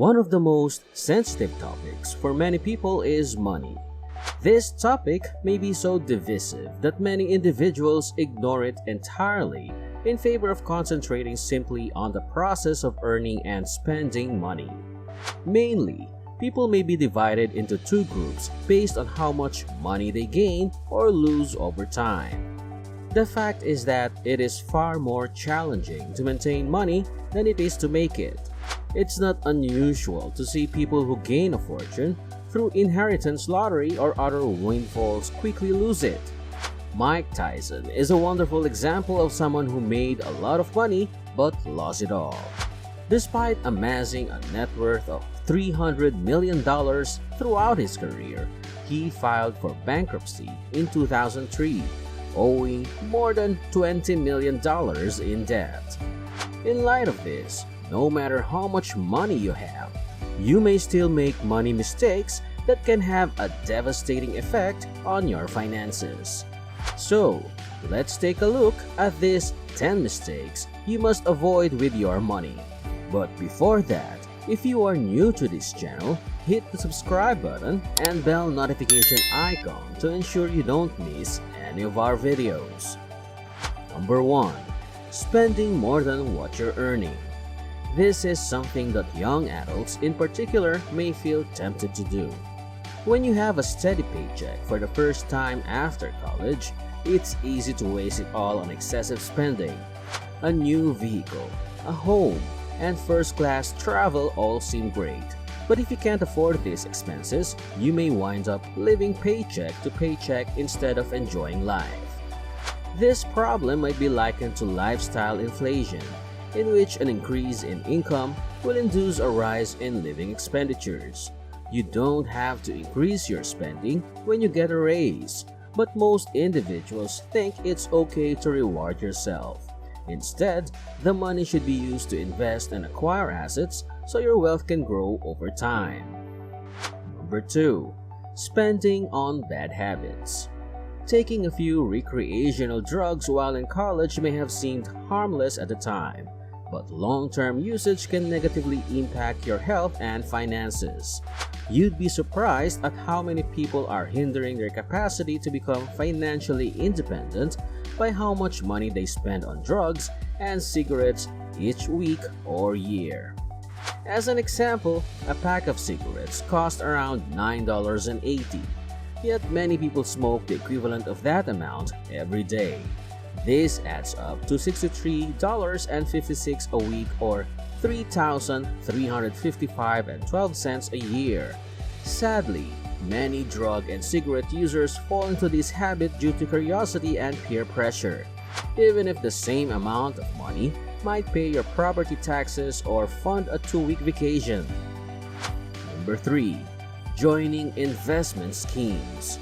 One of the most sensitive topics for many people is money. This topic may be so divisive that many individuals ignore it entirely in favor of concentrating simply on the process of earning and spending money. Mainly, people may be divided into two groups based on how much money they gain or lose over time. The fact is that it is far more challenging to maintain money than it is to make it. It's not unusual to see people who gain a fortune through inheritance lottery or other windfalls quickly lose it. Mike Tyson is a wonderful example of someone who made a lot of money but lost it all. Despite amassing a net worth of $300 million throughout his career, he filed for bankruptcy in 2003, owing more than $20 million in debt. In light of this, no matter how much money you have, you may still make money mistakes that can have a devastating effect on your finances. So, let's take a look at these 10 mistakes you must avoid with your money. But before that, if you are new to this channel, hit the subscribe button and bell notification icon to ensure you don't miss any of our videos. Number 1. Spending more than what you're earning. This is something that young adults in particular may feel tempted to do. When you have a steady paycheck for the first time after college, it's easy to waste it all on excessive spending. A new vehicle, a home, and first-class travel all seem great. But if you can't afford these expenses, you may wind up living paycheck to paycheck instead of enjoying life. This problem might be likened to lifestyle inflation, in which an increase in income will induce a rise in living expenditures. You don't have to increase your spending when you get a raise, but most individuals think it's okay to reward yourself. Instead, the money should be used to invest and acquire assets so your wealth can grow over time. Number 2. Spending on bad habits. Taking a few recreational drugs while in college may have seemed harmless at the time, but long-term usage can negatively impact your health and finances. You'd be surprised at how many people are hindering their capacity to become financially independent by how much money they spend on drugs and cigarettes each week or year. As an example, a pack of cigarettes costs around $9.80, yet many people smoke the equivalent of that amount every day. This adds up to $63.56 a week or $3,355.12 a year. Sadly, many drug and cigarette users fall into this habit due to curiosity and peer pressure, even if the same amount of money might pay your property taxes or fund a 2-week vacation. Number 3. Joining investment schemes.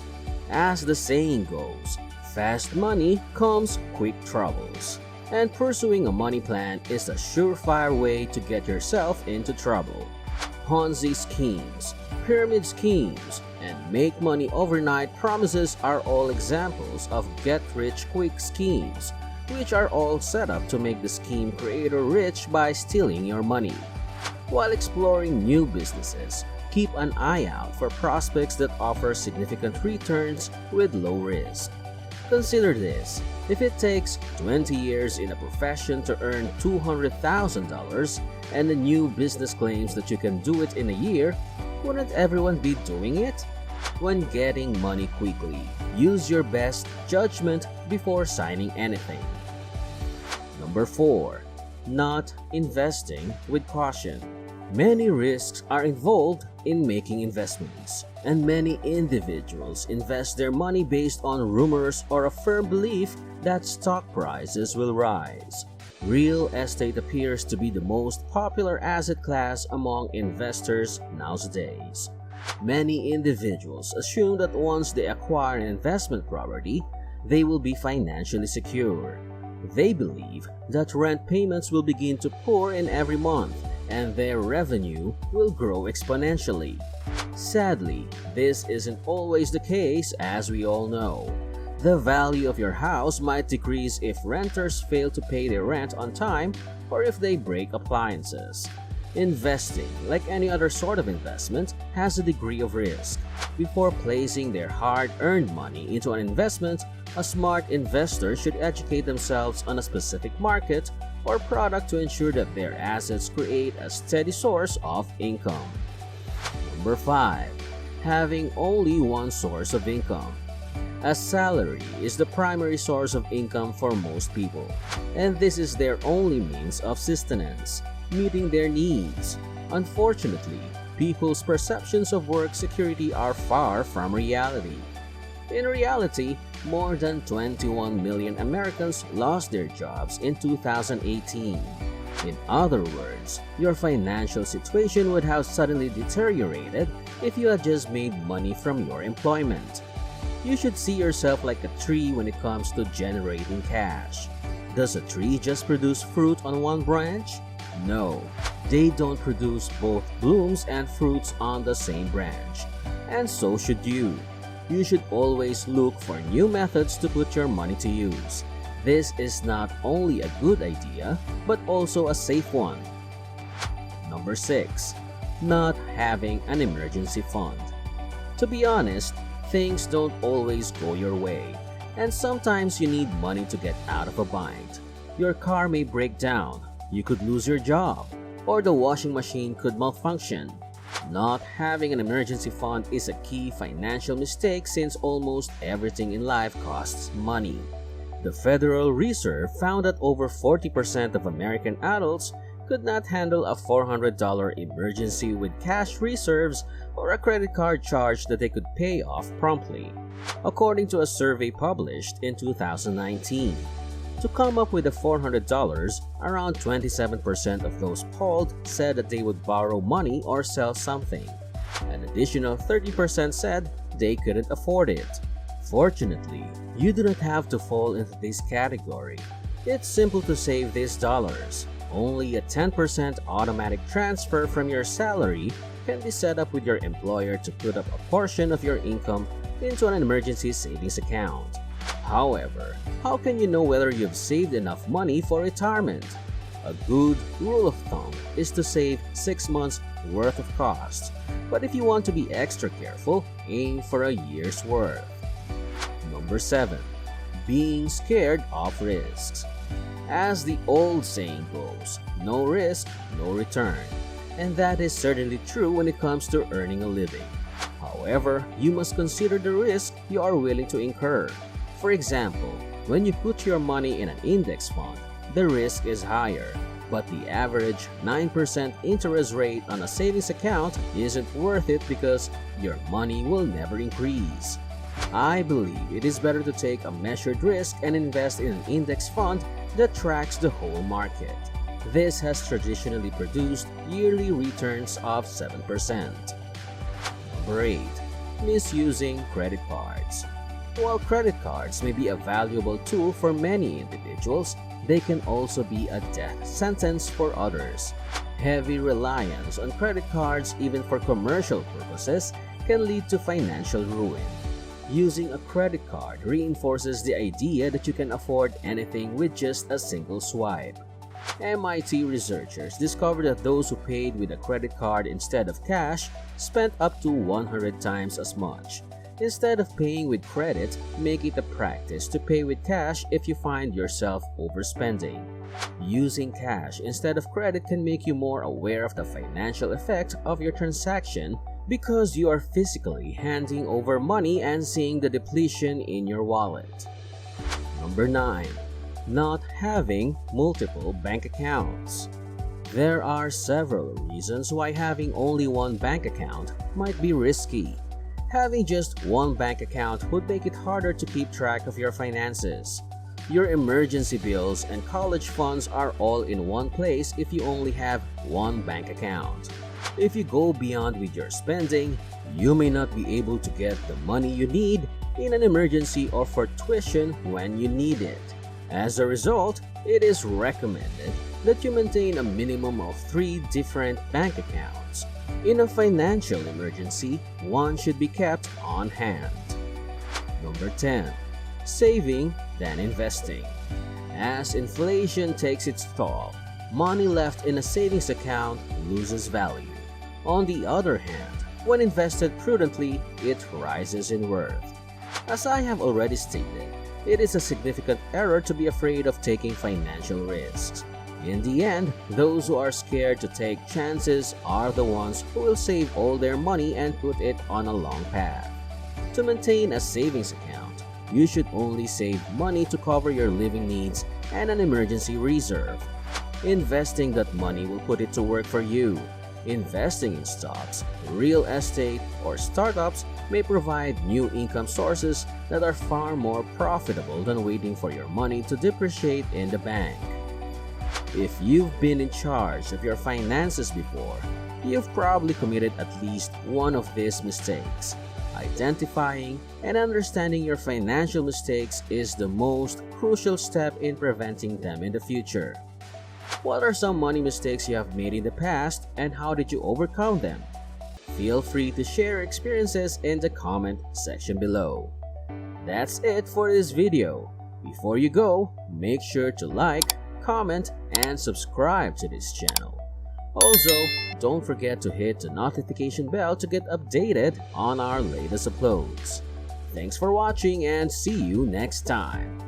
As the saying goes, fast money comes quick troubles, and pursuing a money plan is a surefire way to get yourself into trouble. Ponzi schemes, pyramid schemes, and make money overnight promises are all examples of get-rich-quick schemes, which are all set up to make the scheme creator rich by stealing your money. While exploring new businesses, keep an eye out for prospects that offer significant returns with low risk. Consider this: if it takes 20 years in a profession to earn $200,000 and a new business claims that you can do it in a year, wouldn't everyone be doing it? When getting money quickly, use your best judgment before signing anything. Number 4. Not investing with caution. Many risks are involved in making investments, and many individuals invest their money based on rumors or a firm belief that stock prices will rise. Real estate appears to be the most popular asset class among investors nowadays. Many individuals assume that once they acquire an investment property, they will be financially secure. They believe that rent payments will begin to pour in every month and their revenue will grow exponentially. Sadly, this isn't always the case, as we all know. The value of your house might decrease if renters fail to pay their rent on time or if they break appliances. Investing, like any other sort of investment, has a degree of risk. Before placing their hard-earned money into an investment, a smart investor should educate themselves on a specific market or product to ensure that their assets create a steady source of income. Number 5. Having only one source of income. A salary is the primary source of income for most people, and this is their only means of sustenance, meeting their needs. Unfortunately, people's perceptions of work security are far from reality. In reality, more than 21 million Americans lost their jobs in 2018. In other words, your financial situation would have suddenly deteriorated if you had just made money from your employment. You should see yourself like a tree when it comes to generating cash. Does a tree just produce fruit on one branch? No, they don't produce both blooms and fruits on the same branch. And so should you. You should always look for new methods to put your money to use. This is not only a good idea, but also a safe one. Number 6. Not having an emergency fund. To be honest, things don't always go your way, and sometimes you need money to get out of a bind. Your car may break down, you could lose your job, or the washing machine could malfunction. Not having an emergency fund is a key financial mistake since almost everything in life costs money. The Federal Reserve found that over 40% of American adults could not handle a $400 emergency with cash reserves or a credit card charge that they could pay off promptly, according to a survey published in 2019. To come up with the $400, around 27% of those polled said that they would borrow money or sell something. An additional 30% said they couldn't afford it. Fortunately, you do not have to fall into this category. It's simple to save these dollars. Only a 10% automatic transfer from your salary can be set up with your employer to put up a portion of your income into an emergency savings account. However, how can you know whether you've saved enough money for retirement? A good rule of thumb is to save 6 months worth of costs, but if you want to be extra careful, aim for a year's worth. Number 7. Being scared of risks. As the old saying goes, no risk, no return. And that is certainly true when it comes to earning a living. However, you must consider the risk you are willing to incur. For example, when you put your money in an index fund, the risk is higher, but the average 9% interest rate on a savings account isn't worth it because your money will never increase. I believe it is better to take a measured risk and invest in an index fund that tracks the whole market. This has traditionally produced yearly returns of 7%. Number 8. Misusing credit cards. While credit cards may be a valuable tool for many individuals, they can also be a death sentence for others. Heavy reliance on credit cards, even for commercial purposes, can lead to financial ruin. Using a credit card reinforces the idea that you can afford anything with just a single swipe. MIT researchers discovered that those who paid with a credit card instead of cash spent up to 100 times as much. Instead of paying with credit, make it a practice to pay with cash if you find yourself overspending. Using cash instead of credit can make you more aware of the financial effect of your transaction because you are physically handing over money and seeing the depletion in your wallet. Number 9. Not having multiple bank accounts. There are several reasons why having only one bank account might be risky. Having just one bank account would make it harder to keep track of your finances. Your emergency bills and college funds are all in one place if you only have one bank account. If you go beyond with your spending, you may not be able to get the money you need in an emergency or for tuition when you need it. As a result, it is recommended that you maintain a minimum of 3 different bank accounts. In a financial emergency, one should be kept on hand. Number 10. Saving than investing. As inflation takes its toll, money left in a savings account loses value. On the other hand, when invested prudently, it rises in worth. As I have already stated, it is a significant error to be afraid of taking financial risks. In the end, those who are scared to take chances are the ones who will save all their money and put it on a long path. To maintain a savings account, you should only save money to cover your living needs and an emergency reserve. Investing that money will put it to work for you. Investing in stocks, real estate, or startups may provide new income sources that are far more profitable than waiting for your money to depreciate in the bank. If you've been in charge of your finances before, you've probably committed at least one of these mistakes. Identifying and understanding your financial mistakes is the most crucial step in preventing them in the future. What are some money mistakes you have made in the past and how did you overcome them? Feel free to share your experiences in the comment section below. That's it for this video. Before you go, make sure to like, comment, and subscribe to this channel. Also, don't forget to hit the notification bell to get updated on our latest uploads. Thanks for watching and see you next time.